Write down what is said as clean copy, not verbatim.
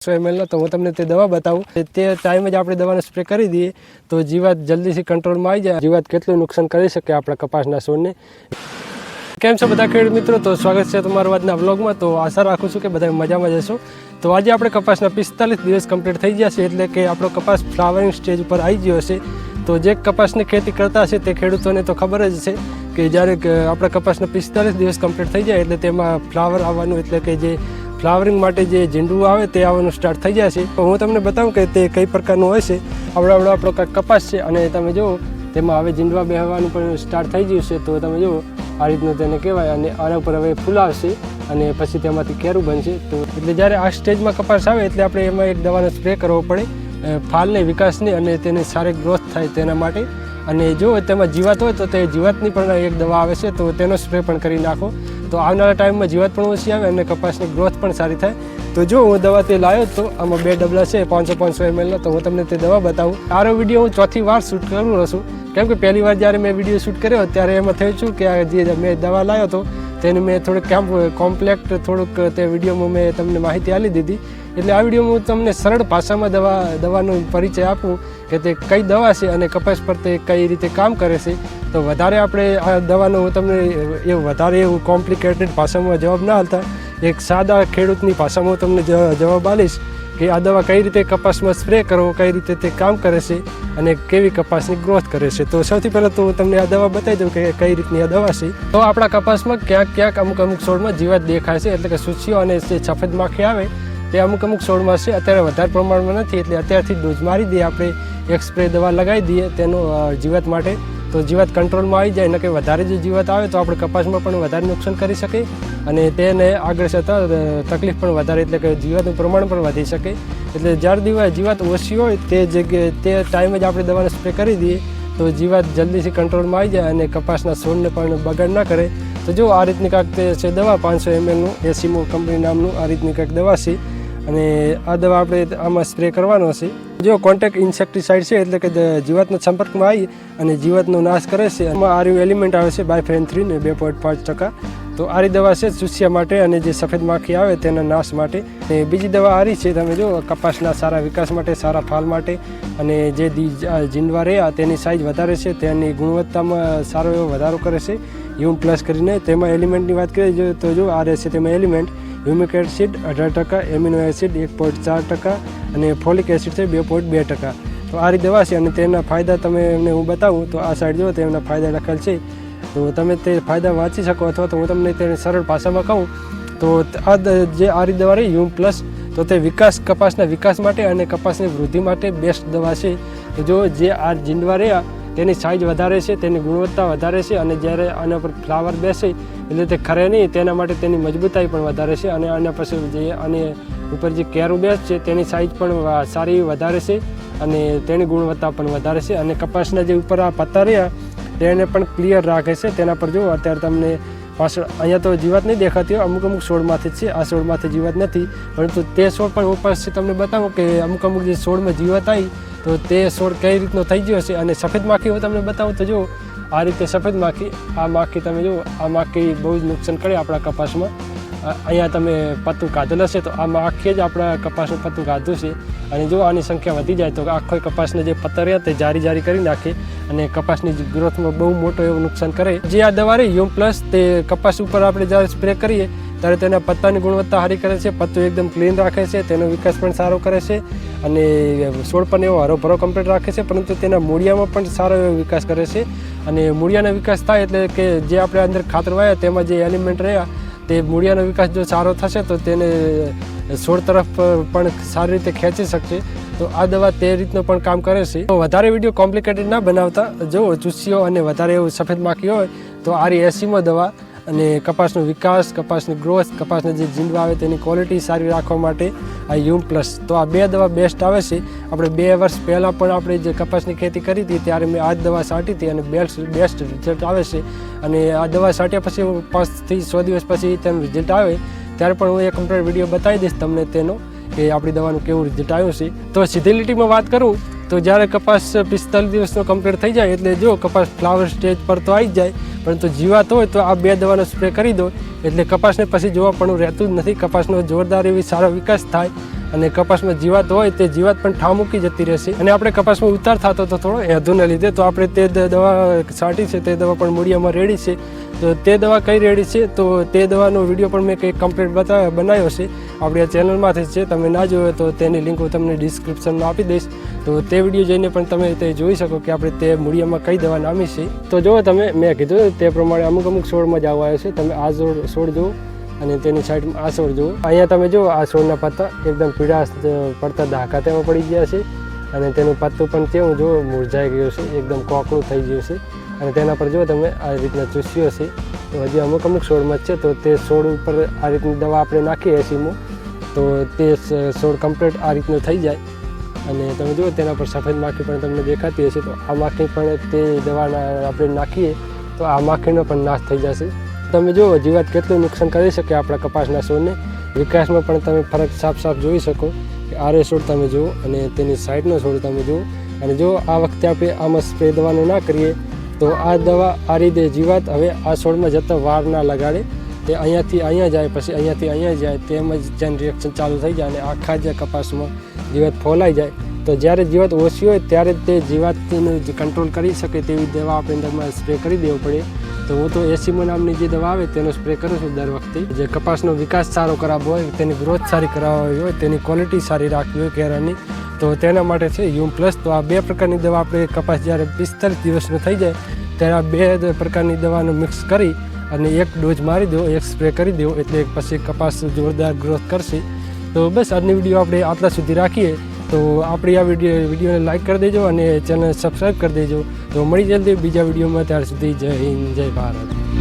ml તો હું તમને તે દવા બતાવું તે ટાઈમે જ આપણે દવાનો સ્પ્રે કરી દઈએ તો જીવાત જલ્દીથી કંટ્રોલમાં આવી જાય. જીવાત કેટલું નુકસાન કરી શકે આપણા કપાસના છોડને. કેમ છો બધા ખેડૂત મિત્રો? તો સ્વાગત છે તમારું આજના વ્લોગમાં. તો આશા રાખું છું કે બધા મજામાં જશો. તો આજે આપણે કપાસના 45 દિવસ કમ્પ્લીટ થઈ ગયા છે, એટલે કે આપણો કપાસ ફ્લાવરિંગ સ્ટેજ ઉપર આવી ગયો હશે. તો જે કપાસની ખેતી કરતા હશે તે ખેડૂતોને તો ખબર જ છે કે જ્યારે આપણા કપાસના 45 દિવસ કમ્પ્લીટ થઈ જાય એટલે તેમાં ફ્લાવર આવવાનું, એટલે કે જે ફ્લાવરિંગ માટે જે ઝીંડું આવે તે આવવાનું સ્ટાર્ટ થઈ જાય છે. તો હું તમને બતાવું કે તે કઈ પ્રકારનું હોય છે. આપણો કપાસ છે અને તમે જુઓ તેમાં હવે ઝીંડવા બેહવાનું પણ સ્ટાર્ટ થઈ ગયું છે. તો તમે જુઓ આ રીતનું તેને કહેવાય, અને આના ઉપર હવે ફૂલ આવશે અને પછી તેમાંથી કેરું બનશે. તો એટલે જ્યારે આ સ્ટેજમાં કપાસ આવે એટલે આપણે એમાં એક દવાનો સ્પ્રે કરવો પડે ફાલને વિકાસની, અને તેને સારી ગ્રોથ થાય તેના માટે. અને જો તેમાં જીવાત હોય તો તે જીવાતની પણ એક દવા આવે છે, તો તેનો સ્પ્રે પણ કરી નાખો. તો આવનારા ટાઈમમાં જીવાત પણ ઓછી આવે અને કપાસની ગ્રોથ પણ સારી થાય. તો જો હું દવા તે લાવ્યો તો આમાં 2 ડબલા છે 500 ml. તો હું તમને તે દવા બતાવું. આરો વિડીયો હું ચોથી વાર શૂટ કરું છું, કેમ કે પહેલી વાર જ્યારે મેં વિડીયો શૂટ કર્યો ત્યારે એમાં થયું છું કે આ જે મેં દવા લાવ્યો હતો તેને મેં થોડુંક કોમ્પ્લેક્ટ થોડુંક તે વિડીયોમાં મેં તમને માહિતી આપી દીધી. એટલે આ વિડીયોમાં હું તમને સરળ ભાષામાં દવાનો પરિચય આપું કે તે કઈ દવા છે અને કપાસ પર તે કઈ રીતે કામ કરે છે. તો વધારે આપણે આ દવાનો હું તમને વધારે એવું કોમ્પ્લિકેટેડ ભાષામાં જવાબ ના આપતા, એક સાદા ખેડૂતની ભાષામાં હું તમને જવાબ આપીશ કે આ દવા કઈ રીતે કપાસમાં સ્પ્રે કરવો, કઈ રીતે તે કામ કરે છે અને કેવી કપાસની ગ્રોથ કરે છે. તો સૌથી પહેલાં તો હું તમને આ દવા બતાવી દઉં કે કઈ રીતની આ દવા છે. તો આપણા કપાસમાં ક્યાંક અમુક છોડમાં જીવાત દેખાય છે, એટલે કે સૂચીઓ અને જે સફેદ માખી આવે તે અમુક છોડમાં છે. અત્યારે વધારે પ્રમાણમાં નથી, એટલે અત્યારથી ડોઝ મારી દઈએ આપણે, એક સ્પ્રે દવા લગાવી દઈએ તેનો જીવાત માટે. તો જીવાત કંટ્રોલમાં આવી જાય, ન કે વધારે જો જીવાત આવે તો આપણે કપાસમાં પણ વધારે નુકસાન કરી શકે અને તેને આગળ જતાં તકલીફ પણ વધારે, એટલે કે જીવાતનું પ્રમાણ પણ વધી શકે. એટલે જ્યારે જીવાત ઓછી હોય તે જગ્યાએ તે ટાઈમે જ આપણે દવાનો સ્પ્રે કરી દઈએ તો જીવાત જલ્દીથી કંટ્રોલમાં આવી જાય અને કપાસના છોડને પણ બગાડ ના કરે. તો જો આ રીતની કાંઈક તે છે દવા 500 mlનું એસીમો કંપની નામનું આ રીતની કાંઈક દવા છે, અને આ દવા આપણે આમાં સ્પ્રે કરવાનો છે. જો કોન્ટેક્ટ ઇન્સેક્ટિસાઇડ છે, એટલે કે જીવાતના સંપર્કમાં આવી અને જીવાતનો નાશ કરે છે. એમાં આર્યુ એલિમેન્ટ આવે છે બાયફેન 3 ને 2.5%. તો આરી દવા છે ચૂસિયા માટે અને જે સફેદ માખી આવે તેના નાશ માટે. અને બીજી દવા આરી છે, તમે જો કપાસના સારા વિકાસ માટે, સારા ફાલ માટે, અને જે જીંડવા રહ્યા તેની સાઇઝ વધારે છે, તેની ગુણવત્તામાં સારો એવો વધારો કરે છે. હ્યુમ પ્લસ કરીને તેમાં એલિમેન્ટની વાત કરીએ તો જો આ રહેશે તેમાં element humic acid 18%, amino acid 1.4% અને ફોલિક એસિડ છે 2.2%. તો આ રીતે દવા છે અને તેના ફાયદા તમે એમને હું બતાવું તો આ સાઈડ જો તેમના ફાયદા લખેલ છે, તો તમે તે ફાયદા વાંચી શકો, અથવા તો હું તમને તેને સરળ ભાષામાં કહું તો આ જે આ રીતે દવા રહી હ્યુમ પ્લસ, તો તે કપાસના વિકાસ માટે અને કપાસની વૃદ્ધિ માટે બેસ્ટ દવા છે. તો જો જે આ જીંડવા રહ્યા તેની સાઇઝ વધારે છે, તેની ગુણવત્તા વધારે છે, અને જ્યારે આના પર ફ્લાવર બેસે એટલે તે ખરે નહીં તેના માટે તેની મજબૂતાઈ પણ વધારે છે. અને આના પછી જે આની ઉપર જે કેરું બેસ છે તેની સાઇઝ પણ સારી વધારે છે અને તેની ગુણવત્તા પણ વધારે છે. અને કપાસના જે ઉપર આ પત્તા રહ્યા તેને પણ ક્લિયર રાખે છે. તેના પર જુઓ અત્યારે તમને પાછળ અહીંયા તો જીવાત નહીં દેખાતી હોય, અમુક છોડમાંથી જ છે, આ છોડમાંથી જીવાત નથી, પરંતુ તે છોડ પણ ઉપરથી તમને બતાવું કે અમુક જે છોડમાં જીવાત આવી તો તે છોડ કઈ રીતનો થઈ ગયો છે. અને સફેદ માખી હું તમને બતાવું તો જુઓ આ રીતે સફેદ માખી, આ માખી તમે જુઓ, આ માખી બહુ જ નુકસાન કરે આપણા કપાસમાં. અહીંયા તમે પત્તું કાઢેલું હશે તો આ માખીએ જ આપણા કપાસનું પત્તું કાઢ્યું છે. અને જો આની સંખ્યા વધી જાય તો આખો કપાસના જે પત્તા રહ્યા તે જારી કરી નાખે અને કપાસની ગ્રોથમાં બહુ મોટો એવું નુકસાન કરે. જે આ દવા રહી હ્યુમ પ્લસ, તે કપાસ ઉપર આપણે જ્યારે સ્પ્રે કરીએ ત્યારે તેના પત્તાની ગુણવત્તા સારી કરે છે, પત્તું એકદમ ક્લીન રાખે છે, તેનો વિકાસ પણ સારો કરે છે અને છોડ પણ એવો હરોભરો કમ્પ્લીટ રાખે છે. પરંતુ તેના મૂળિયામાં પણ સારો એવો વિકાસ કરે છે. અને મૂળિયાનો વિકાસ થાય એટલે કે જે આપણે અંદર ખાતર વાયા તેમાં જે એલિમેન્ટ રહ્યા તે મૂળિયાનો વિકાસ જો સારો થશે તો તેને છોડ તરફ પણ સારી રીતે ખેંચી શકશે. તો આ દવા તે રીતનું પણ કામ કરે છે. તો વધારે વિડીયો કોમ્પ્લિકેટેડ ના બનાવતા, જો ચૂસીઓ અને વધારે એવું સફેદ માખી હોય તો આરી એસીમાં દવા અને કપાસનો વિકાસ, કપાસની ગ્રોથ, કપાસના જે જીંડવા આવે તેની ક્વોલિટી સારી રાખવા માટે આ હ્યુમ પ્લસ. તો આ 2 દવા બેસ્ટ આવે છે. આપણે 2 વર્ષ પહેલાં પણ આપણે જે કપાસની ખેતી કરી હતી ત્યારે મેં આ જ દવા છાંટી હતી અને બેસ્ટ રિઝલ્ટ આવે છે. અને આ દવા છાંટ્યા પછી 5 થી 6 દિવસ પછી તેનું રિઝલ્ટ આવે ત્યારે પણ હું એક કમ્પ્લીટ વિડીયો બતાવી દઈશ તમને તેનો કે આપણી દવાનું કેવું રિઝલ્ટ આવ્યું છે. તો સીધી લીટીમાં વાત કરું તો જ્યારે કપાસ 45 દિવસનો કમ્પ્લીટ થઈ જાય એટલે જો કપાસ ફ્લાવર સ્ટેજ પર તો આવી જાય, પરંતુ જીવાત હોય તો આ 2 દવાનો સ્પ્રે કરી દો એટલે કપાસને પછી જોવા પણ રહેતું જ નથી. કપાસનો જોરદાર એવી સારો વિકાસ થાય અને કપાસમાં જીવાત હોય તે જીવાત પણ ઠાવ મૂકી જતી રહેશે અને આપણે કપાસમાં ઉતાર થતો તો થોડો હેતુને લીધે તો આપણે તે દવા છાંટી છે તે દવા પણ મૂળિયામાં રેડી છે. તો તે દવા કઈ રેડી છે તો તે દવાનો વિડીયો પણ મેં કંઈક કમ્પ્લીટ બનાવ્યો છે આપણી આ ચેનલમાંથી છે. તમે ના જોયો તો તેની લિંક હું તમને ડિસ્ક્રિપ્શનમાં આપી દઈશ. તો તે વિડીયો જોઈને પણ તમે તે જોઈ શકો કે આપણે તે મૂળિયામાં કઈ દવા નામી છે. તો જુઓ તમે મેં કીધું તે પ્રમાણે અમુક છોડમાં જ આવો આવ્યો છે. તમે આ છોડ જુઓ અને તેની સાઈડમાં આ છોડ જુઓ. અહીંયા તમે જુઓ આ છોડના પત્તા એકદમ પીળા પડતા ધાકા તેમાં પડી ગયા છે અને તેનું પત્તું પણ કેવું જુઓ મુરઝાઈ ગયું છે, એકદમ કોકળું થઈ ગયું છે અને તેના પર જો તમે આ રીતના ચૂસ્યો છે. તો હજી અમુક છોડમાં જ છે. તો તે છોડ ઉપર આ રીતની દવા આપણે નાખીએ એસીમાં તો તે છોડ કમ્પ્લીટ આ રીતનું થઈ જાય અને તમે જુઓ તેના પર સફેદ માખી પણ તમને દેખાતી હશે. તો આ માખી પણ તે દવાના આપણે નાખીએ તો આ માખીનો પણ નાશ થઈ જશે. તમે જુઓ જીવાત કેટલું નુકસાન કરી શકે આપણા કપાસના છોડને. વિકાસમાં પણ તમે ફરક સાફ જોઈ શકો કે આરે છોડ તમે જુઓ અને તેની સાઈડનો છોડ તમે જુઓ. અને જો આ વખતે આપણે આમાં સ્પ્રે દવાનું ના કરીએ તો આ દવા આ રીતે જીવાત હવે આ છોડમાં જતા વાર ના લગાડે. તે અહીંયાથી અહીંયા જાય, પછી અહીંયાથી અહીંયા જાય, તેમજ જેન રિએક્શન ચાલુ થઈ જાય અને આખા જે કપાસમાં જીવાત ફોલાઈ જાય. તો જ્યારે જીવાત ઓછી હોય ત્યારે તે જીવાતનું કંટ્રોલ કરી શકે તેવી દવા આપણે અંદરમાં સ્પ્રે કરી દેવું પડે. તો હું તો એસીમો નામની જે દવા આવે તેનો સ્પ્રે કરું છું દર વખતે. જે કપાસનો વિકાસ સારો કરાવવો હોય, તેની ગ્રોથ સારી કરાવવી હોય, તેની ક્વોલિટી સારી રાખવી હોય કેરાની, તો તેના માટે છે યુમ પ્લસ. તો આ 2 પ્રકારની દવા આપણે કપાસ જ્યારે 45 દિવસનો થઈ જાય ત્યારે આ 2 પ્રકારની દવાનો મિક્સ કરી અને એક ડોઝ મારી દો, એક સ્પ્રે કરી દો એટલે પછી કપાસ જોરદાર ગ્રોથ કરશે. તો બસ આજની વિડીયો આપણે આટલા સુધી રાખીએ. તો આપણી આ વિડીયોને લાઇક કરી દેજો અને ચેનલ સબસ્ક્રાઈબ કરી દેજો. તો મળી જલ્દી બીજા વિડીયોમાં. ત્યાર સુધી જય હિન્દ, જય ભારત.